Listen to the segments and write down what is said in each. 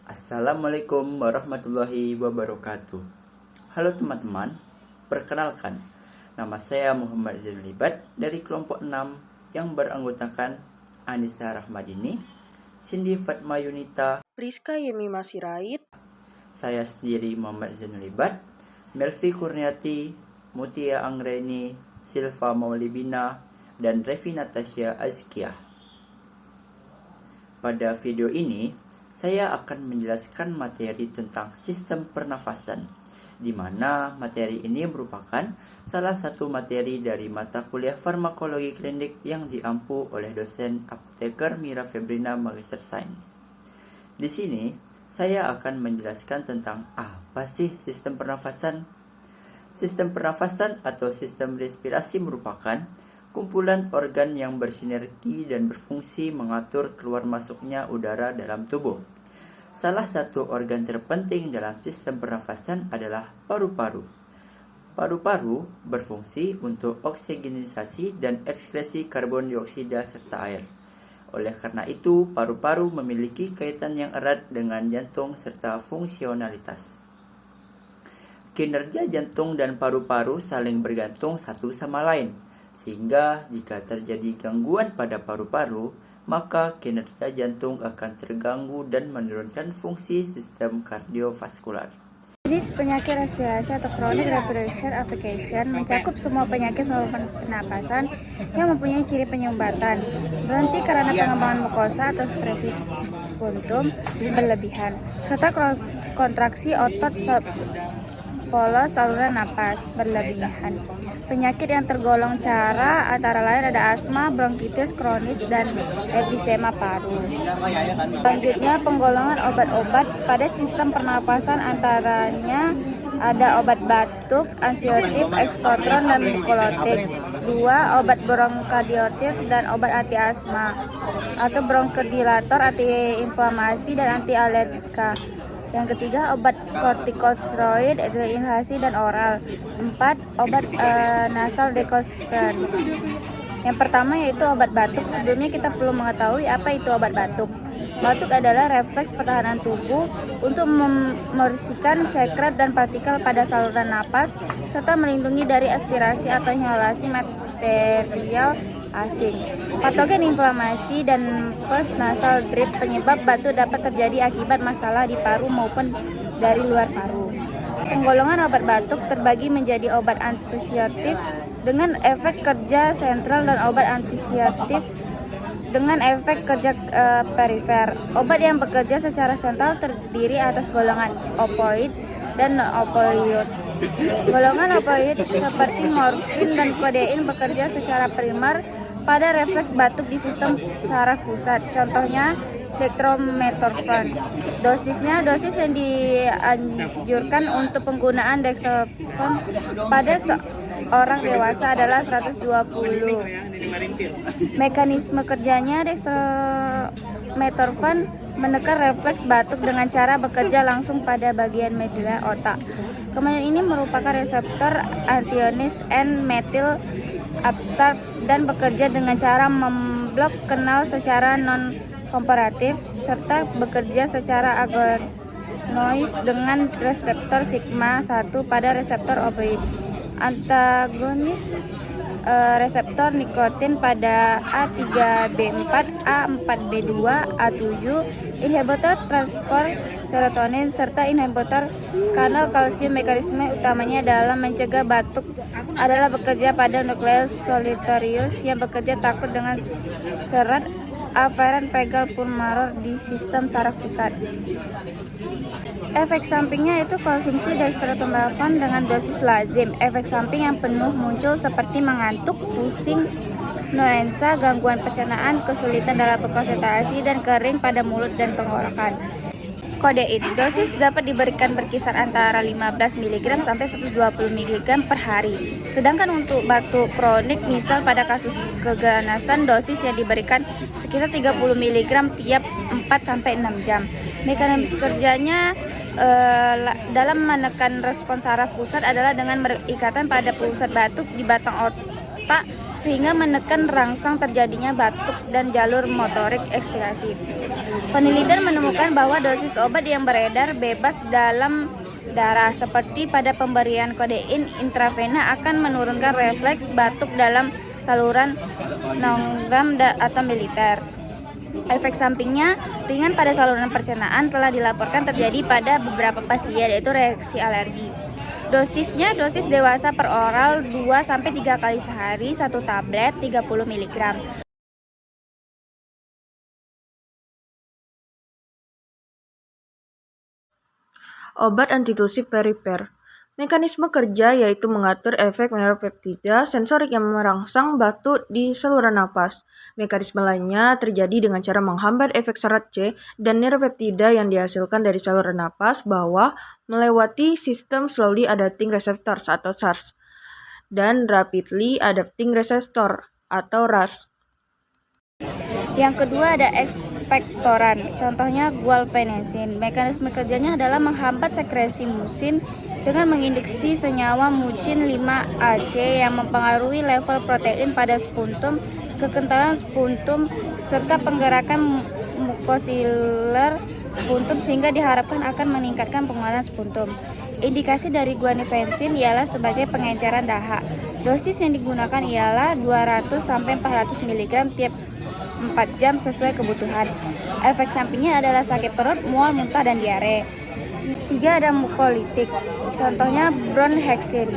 Assalamualaikum warahmatullahi wabarakatuh. Halo teman-teman, perkenalkan, nama saya Muhammad Zainul Ibad dari kelompok 6 yang beranggotakan Anissa Rahmadini, Cindy Fatma Yunita, Priska Yemima Sirait, saya sendiri Muhammad Zainul Ibad, Melvi Kurniati, Mutia Anggreni, Silva Maulibina, dan Revi Natasha Azkiah. Pada video ini, saya akan menjelaskan materi tentang sistem pernafasan, di mana materi ini merupakan salah satu materi dari mata kuliah farmakologi klinik yang diampu oleh dosen apoteker Mira Febrina Magister Sains. Di sini, saya akan menjelaskan tentang apa sih sistem pernafasan. Sistem pernafasan atau sistem respirasi merupakan kumpulan organ yang bersinergi dan berfungsi mengatur keluar masuknya udara dalam tubuh. Salah satu organ terpenting dalam sistem pernafasan adalah paru-paru. Paru-paru berfungsi untuk oksigenisasi dan ekskresi karbon dioksida serta air. Oleh karena itu, paru-paru memiliki kaitan yang erat dengan jantung serta fungsionalitas. Kinerja jantung dan paru-paru saling bergantung satu sama lain, sehingga jika terjadi gangguan pada paru-paru, maka kinerja jantung akan terganggu dan menurunkan fungsi sistem kardiovaskular. Jenis penyakit respirasi atau chronic respiratory afection mencakup semua penyakit saluran pernapasan yang mempunyai ciri penyumbatan, bronchi karena pengembangan mukosa atau sekresi sputum berlebihan, serta kontraksi otot polos saluran napas berlebihan. Penyakit yang tergolong cara antara lain ada asma, bronkitis kronis, dan emfisema paru. Selanjutnya, penggolongan obat-obat pada sistem pernapasan antaranya ada obat batuk, anxiolytik, ekspotron, dan mucolytic. 2. Obat bronkadiotif dan obat anti asma atau bronkodilator, anti-inflamasi, dan anti-alergika. Yang ketiga, obat kortikosteroid, inhalasi dan oral. 4. Obat nasal dekongestan. Yang pertama yaitu obat batuk. Sebelumnya kita perlu mengetahui apa itu obat batuk. Batuk adalah refleks pertahanan tubuh untuk membersihkan sekret dan partikel pada saluran napas serta melindungi dari aspirasi atau inhalasi material asing. Patogen inflamasi dan post nasal drip. Penyebab batuk dapat terjadi akibat masalah di paru maupun dari luar paru. Penggolongan obat batuk terbagi menjadi obat antisiatif dengan efek kerja sentral dan obat antisiatif dengan efek kerja perifer. Obat yang bekerja secara sentral terdiri atas golongan opioid dan non-opioid. Golongan opioid seperti morfin dan kodein bekerja secara primer pada refleks batuk di sistem saraf pusat. Contohnya dextromethorphan. Dosis yang dianjurkan untuk penggunaan dextromethorphan pada seorang dewasa adalah 120. Mekanisme kerjanya, dextromethorphan menekan refleks batuk dengan cara bekerja langsung pada bagian medula otak. Kemudian ini merupakan reseptor antagonis N-methyl upstart dan bekerja dengan cara memblok kanal secara non-komparatif serta bekerja secara agonis dengan reseptor sigma 1 pada reseptor opioid. Antagonis reseptor nikotin pada A3B4, A4B2, A7, inhibitor transport serotonin, serta inhibitor kanal kalsium. Mekanisme utamanya dalam mencegah batuk adalah bekerja pada nukleus solitarius yang bekerja takut dengan serat afferent vagal pulmonar di sistem saraf pusat. Efek sampingnya itu konsumsi dextromethorphan dengan dosis lazim. Efek samping yang penuh muncul seperti mengantuk, pusing, nuansa, gangguan pencernaan, kesulitan dalam berkonsentrasi, dan kering pada mulut dan tenggorokan. Kodein. Dosis dapat diberikan berkisar antara 15 mg sampai 120 mg per hari. Sedangkan untuk batuk kronik, misal pada kasus keganasan, dosis yang diberikan sekitar 30 mg tiap 4 sampai 6 jam. Mekanisme kerjanya dalam menekan respons saraf pusat adalah dengan berikatan pada pusat batuk di batang otak sehingga menekan rangsang terjadinya batuk dan jalur motorik ekspirasi. Penelitian menemukan bahwa dosis obat yang beredar bebas dalam darah seperti pada pemberian kodein intravena akan menurunkan refleks batuk dalam saluran 6 gram atau mililiter. Efek sampingnya ringan pada saluran pencernaan telah dilaporkan terjadi pada beberapa pasien, yaitu reaksi alergi. Dosisnya dosis dewasa per oral 2-3 kali sehari, 1 tablet 30 mg. Obat antitusik perifer. Mekanisme kerja yaitu mengatur efek neuropeptida sensorik yang merangsang batuk di saluran napas. Mekanisme lainnya terjadi dengan cara menghambat efek serat C dan neuropeptida yang dihasilkan dari saluran napas bawah melewati sistem slowly adapting receptors atau SARS dan rapidly adapting receptor atau RARS. Yang kedua ada ekspektoran, contohnya guanfacin. Mekanisme kerjanya adalah menghambat sekresi musin dengan menginduksi senyawa mucin 5AC yang mempengaruhi level protein pada sputum, kekentalan sputum, serta penggerakan mukosiler sputum sehingga diharapkan akan meningkatkan pengeluaran sputum. Indikasi dari guanfacin ialah sebagai pengenceran dahak. Dosis yang digunakan ialah 200-400 mg tiap 4 jam sesuai kebutuhan. Efek sampingnya adalah sakit perut, mual, muntah, dan diare. 3 ada mukolitik, contohnya bronhexin.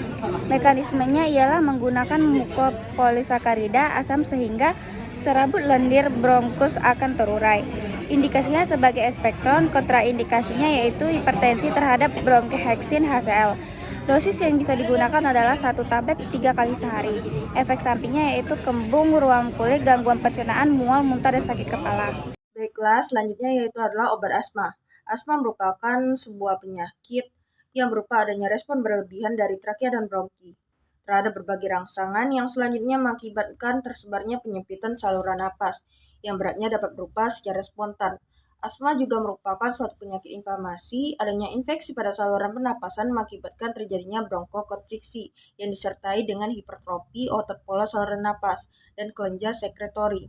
Mekanismenya ialah menggunakan mukopolisakarida asam sehingga serabut lendir bronkus akan terurai. Indikasinya sebagai ekspektron, kontraindikasinya yaitu hipertensi terhadap bronchexin HCl. Dosis yang bisa digunakan adalah 1 tablet 3 kali sehari. Efek sampingnya yaitu kembung, ruam kulit, gangguan pencernaan, mual, muntah, dan sakit kepala. Baiklah, selanjutnya yaitu adalah obat asma. Asma merupakan sebuah penyakit yang berupa adanya respon berlebihan dari trakea dan bronki terhadap berbagai rangsangan yang selanjutnya mengakibatkan tersebarnya penyempitan saluran napas yang beratnya dapat berupa secara spontan. Asma juga merupakan suatu penyakit inflamasi, adanya infeksi pada saluran pernapasan mengakibatkan terjadinya bronkokonstriksi yang disertai dengan hipertrofi otot pola saluran napas dan kelenjar sekretori,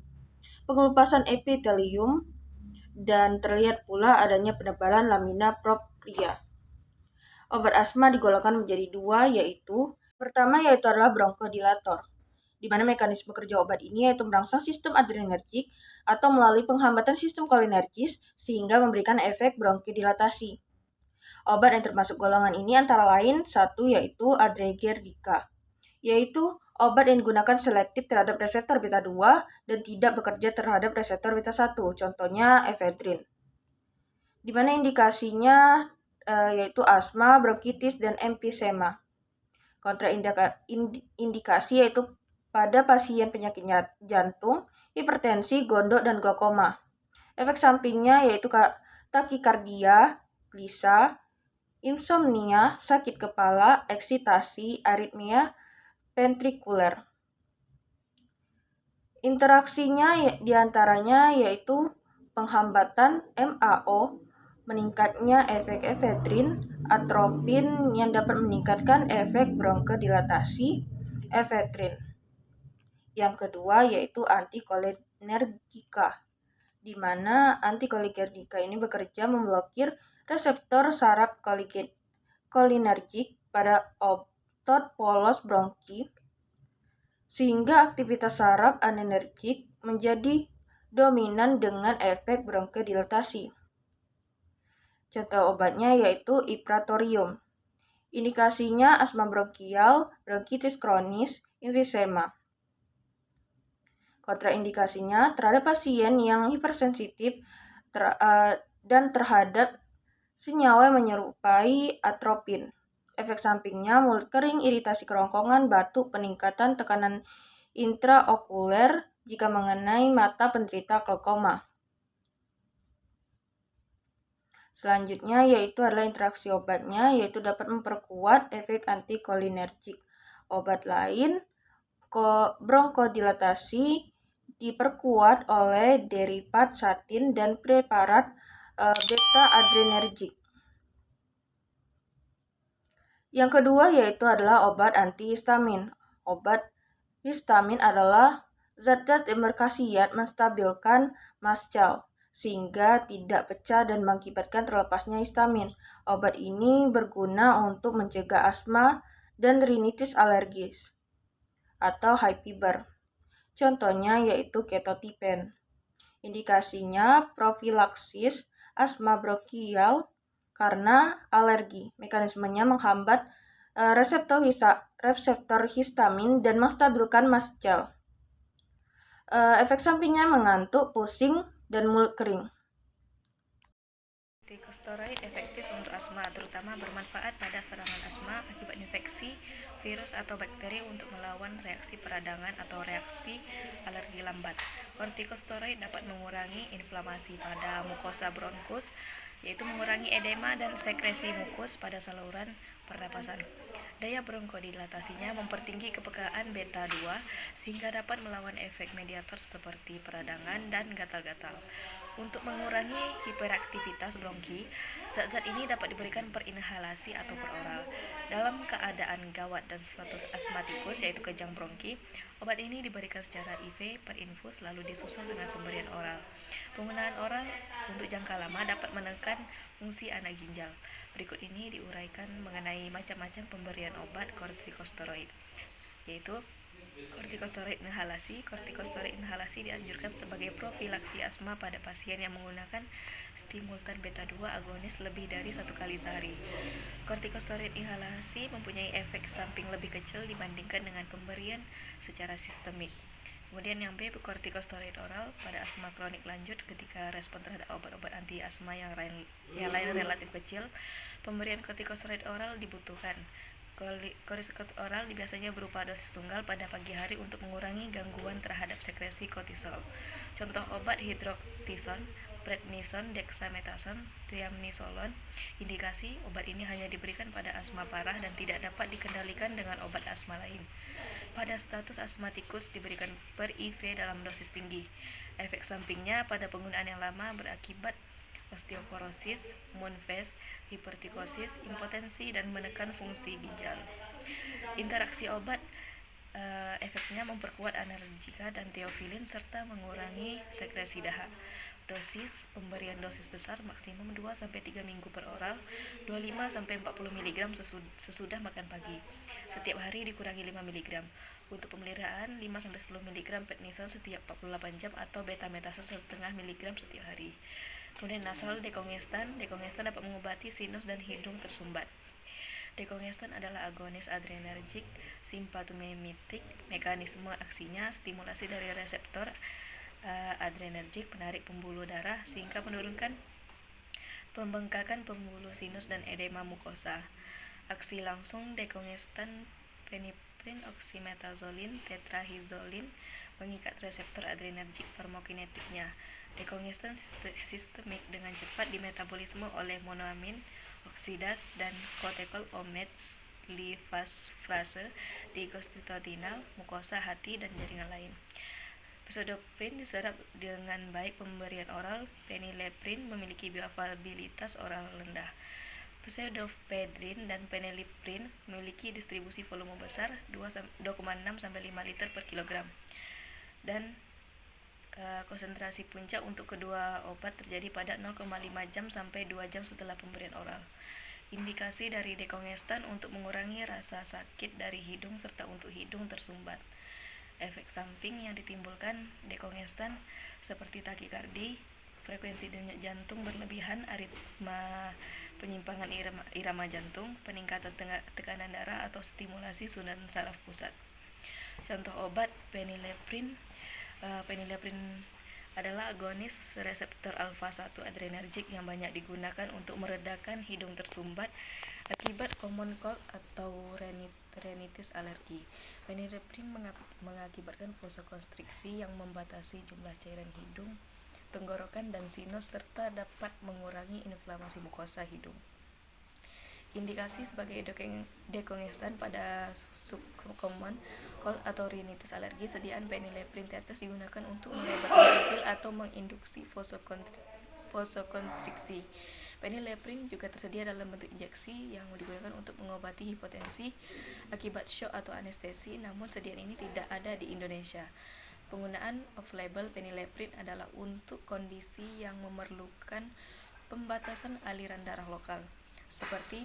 pengelupasan epitelium, dan terlihat pula adanya penebalan lamina propria. Obat asma digolongkan menjadi 2, yaitu pertama yaitu adalah bronkodilator, di mana mekanisme kerja obat ini yaitu merangsang sistem adrenergik atau melalui penghambatan sistem kolinergis sehingga memberikan efek bronkodilatasi. Obat yang termasuk golongan ini antara lain 1 yaitu adrenergika, yaitu obat yang digunakan selektif terhadap reseptor beta 2 dan tidak bekerja terhadap reseptor beta 1, contohnya efedrin. Di mana indikasinya yaitu asma, bronkitis, dan emfisema. Kontraindikasi yaitu pada pasien penyakit jantung, hipertensi, gondok, dan glaukoma. Efek sampingnya yaitu takikardia, glisa, insomnia, sakit kepala, eksitasi, aritmia ventrikuler. Interaksinya diantaranya yaitu penghambatan MAO, meningkatnya efek efedrin, atropin yang dapat meningkatkan efek bronkodilatasi, efedrin. Yang kedua yaitu antikolinergika, di mana antikolinergika ini bekerja memblokir reseptor saraf kolinergik pada otot polos bronki, sehingga aktivitas saraf anergik menjadi dominan dengan efek bronkodilatasi. Contoh obatnya yaitu ipratorium. Indikasinya asma bronkial, bronkitis kronis, emfisema. Kontraindikasinya terhadap pasien yang hipersensitif dan terhadap senyawa yang menyerupai atropin. Efek sampingnya mulut kering, iritasi kerongkongan, batuk, peningkatan tekanan intraokuler jika mengenai mata penderita glaukoma. Selanjutnya yaitu adalah interaksi obatnya, yaitu dapat memperkuat efek antikolinergik. Obat lain, bronkodilatasi, diperkuat oleh derivat statin dan preparat beta adrenergik. Yang kedua yaitu adalah obat antihistamin. Obat histamin adalah zat-zat yang berkhasiat menstabilkan mast cell sehingga tidak pecah dan mengakibatkan terlepasnya histamin. Obat ini berguna untuk mencegah asma dan rinitis alergis atau high fever. Contohnya yaitu ketotifen. Indikasinya profilaksis asma bronkial karena alergi. Mekanismenya menghambat reseptor histamin dan menstabilkan mast cell. Efek sampingnya mengantuk, pusing, dan mulut kering. Kortikosteroid efektif untuk asma, terutama bermanfaat pada serangan asma akibat infeksi virus atau bakteri untuk melawan reaksi peradangan atau reaksi alergi lambat. Kortikosteroid dapat mengurangi inflamasi pada mukosa bronkus, yaitu mengurangi edema dan sekresi mukus pada saluran pernapasan. Daya bronkodilatasinya mempertinggi kepekaan beta 2 sehingga dapat melawan efek mediator seperti peradangan dan gatal-gatal. Untuk mengurangi hiperaktivitas bronki, zat-zat ini dapat diberikan per inhalasi atau per oral. Dalam keadaan gawat dan status asmatikus yaitu kejang bronki, obat ini diberikan secara IV per infus lalu disusul dengan pemberian oral. Penggunaan oral untuk jangka lama dapat menekan fungsi anak ginjal. Berikut ini diuraikan mengenai macam-macam pemberian obat kortikosteroid, yaitu kortikosteroid inhalasi. Kortikosteroid inhalasi dianjurkan sebagai profilaksi asma pada pasien yang menggunakan stimultan beta 2 agonis lebih dari 1 kali sehari. Kortikosteroid inhalasi mempunyai efek samping lebih kecil dibandingkan dengan pemberian secara sistemik. Kemudian yang B, kortikosteroid oral pada asma kronik lanjut. Ketika respon terhadap obat-obat anti asma yang lain relatif kecil, pemberian kortikosteroid oral dibutuhkan. Kortikosteroid oral biasanya berupa dosis tunggal pada pagi hari untuk mengurangi gangguan terhadap sekresi kortisol. Contoh obat hidrokortison, prednison, dexamethasone, triamnisolon. Indikasi obat ini hanya diberikan pada asma parah dan tidak dapat dikendalikan dengan obat asma lain. Pada status asmatikus diberikan per IV dalam dosis tinggi. Efek sampingnya pada penggunaan yang lama berakibat osteoporosis, moon phase, hipertikosis, impotensi, dan menekan fungsi ginjal. Interaksi obat efeknya memperkuat anergika dan teofilin serta mengurangi sekresi dahak. Pemberian dosis besar maksimum 2-3 minggu per oral, 25-40 mg sesudah makan pagi. Setiap hari dikurangi 5 mg. Untuk pemeliharaan 5-10 mg prednison setiap 48 jam atau betamethasone setengah mg setiap hari. Kemudian nasal dekongestan. Dekongestan dapat mengobati sinus dan hidung tersumbat. Dekongestan adalah agonis adrenergik simpatomimetik. Mekanisme aksinya stimulasi dari reseptor adrenergik penarik pembuluh darah sehingga menurunkan pembengkakan pembuluh sinus dan edema mukosa. Aksi langsung dekongestan peniprin, oksimetazolin, tetrahizolin mengikat reseptor adrenergik farmakokinetiknya. Dekongestan sistemik dengan cepat dimetabolisme oleh monoamin oksidas dan kolekolamets lifasfase di gastritudinal, mukosa hati, dan jaringan lain. Pseudoephrine diserap dengan baik pemberian oral. Phenylephrine memiliki bioavailabilitas oral rendah. Pseudoephedrine dan phenylephrine memiliki distribusi volume besar 2,6-5 liter per kilogram. Dan konsentrasi puncak untuk kedua obat terjadi pada 0,5 jam sampai 2 jam setelah pemberian oral. Indikasi dari dekongestan untuk mengurangi rasa sakit dari hidung serta untuk hidung tersumbat. Efek samping yang ditimbulkan dekongestan seperti takikardi, frekuensi denyut jantung berlebihan, aritma, penyimpangan irama jantung, peningkatan tekanan darah atau stimulasi susunan saraf pusat. Contoh obat phenylephrine. Phenylephrine adalah agonis reseptor alfa-1 adrenergik yang banyak digunakan untuk meredakan hidung tersumbat akibat common cold atau rinitis alergi. Phenylephrine mengakibatkan vasokonstriksi yang membatasi jumlah cairan hidung, tenggorokan, dan sinus serta dapat mengurangi inflamasi mukosa hidung. Indikasi sebagai dekongestan pada subcommon cold atau rinitis alergi, sediaan phenylephrine tetes digunakan untuk melebarkan pupil atau menginduksi vasokonstriksi. Phenylephrine juga tersedia dalam bentuk injeksi yang digunakan untuk mengobati hipotensi akibat shock atau anestesi, namun sediaan ini tidak ada di Indonesia. Penggunaan off-label phenylephrine adalah untuk kondisi yang memerlukan pembatasan aliran darah lokal, seperti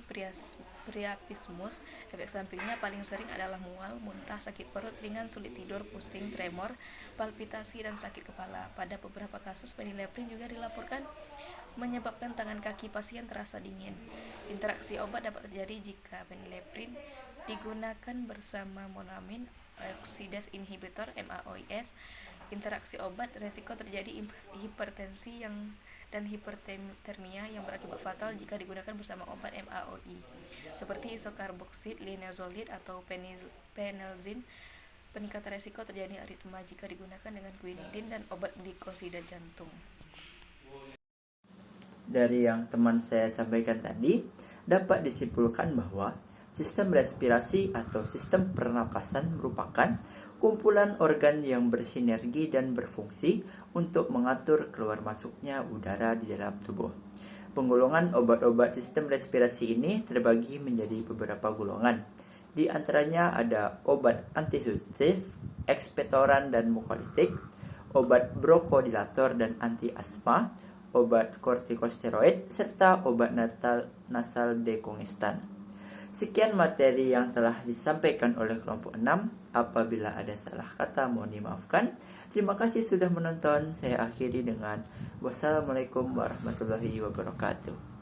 priapismus. Efek sampingnya paling sering adalah mual, muntah, sakit perut ringan, sulit tidur, pusing, tremor, palpitasi, dan sakit kepala. Pada beberapa kasus, phenylephrine juga dilaporkan menyebabkan tangan kaki pasien terasa dingin. Interaksi obat dapat terjadi jika phenylephrine digunakan bersama monoamin oxidase inhibitor (MAOIs). Interaksi obat, resiko terjadi hipertensi dan hipertermia yang berakibat fatal jika digunakan bersama obat MAOI, seperti isokarboksid, linezolid, atau penelzin. Peningkatan resiko terjadi aritma jika digunakan dengan quinidin dan obat glikosida jantung. Dari yang teman saya sampaikan tadi, dapat disimpulkan bahwa sistem respirasi atau sistem pernapasan merupakan kumpulan organ yang bersinergi dan berfungsi untuk mengatur keluar masuknya udara di dalam tubuh. Penggolongan obat-obat sistem respirasi ini terbagi menjadi beberapa golongan. Di antaranya ada obat antitusif, ekspektoran dan mukolitik, obat bronchodilator dan anti-asma, obat kortikosteroid, serta obat nasal dekongestan. Sekian materi yang telah disampaikan oleh kelompok 6. Apabila ada salah kata mohon dimaafkan. Terima kasih sudah menonton. Saya akhiri dengan wassalamualaikum warahmatullahi wabarakatuh.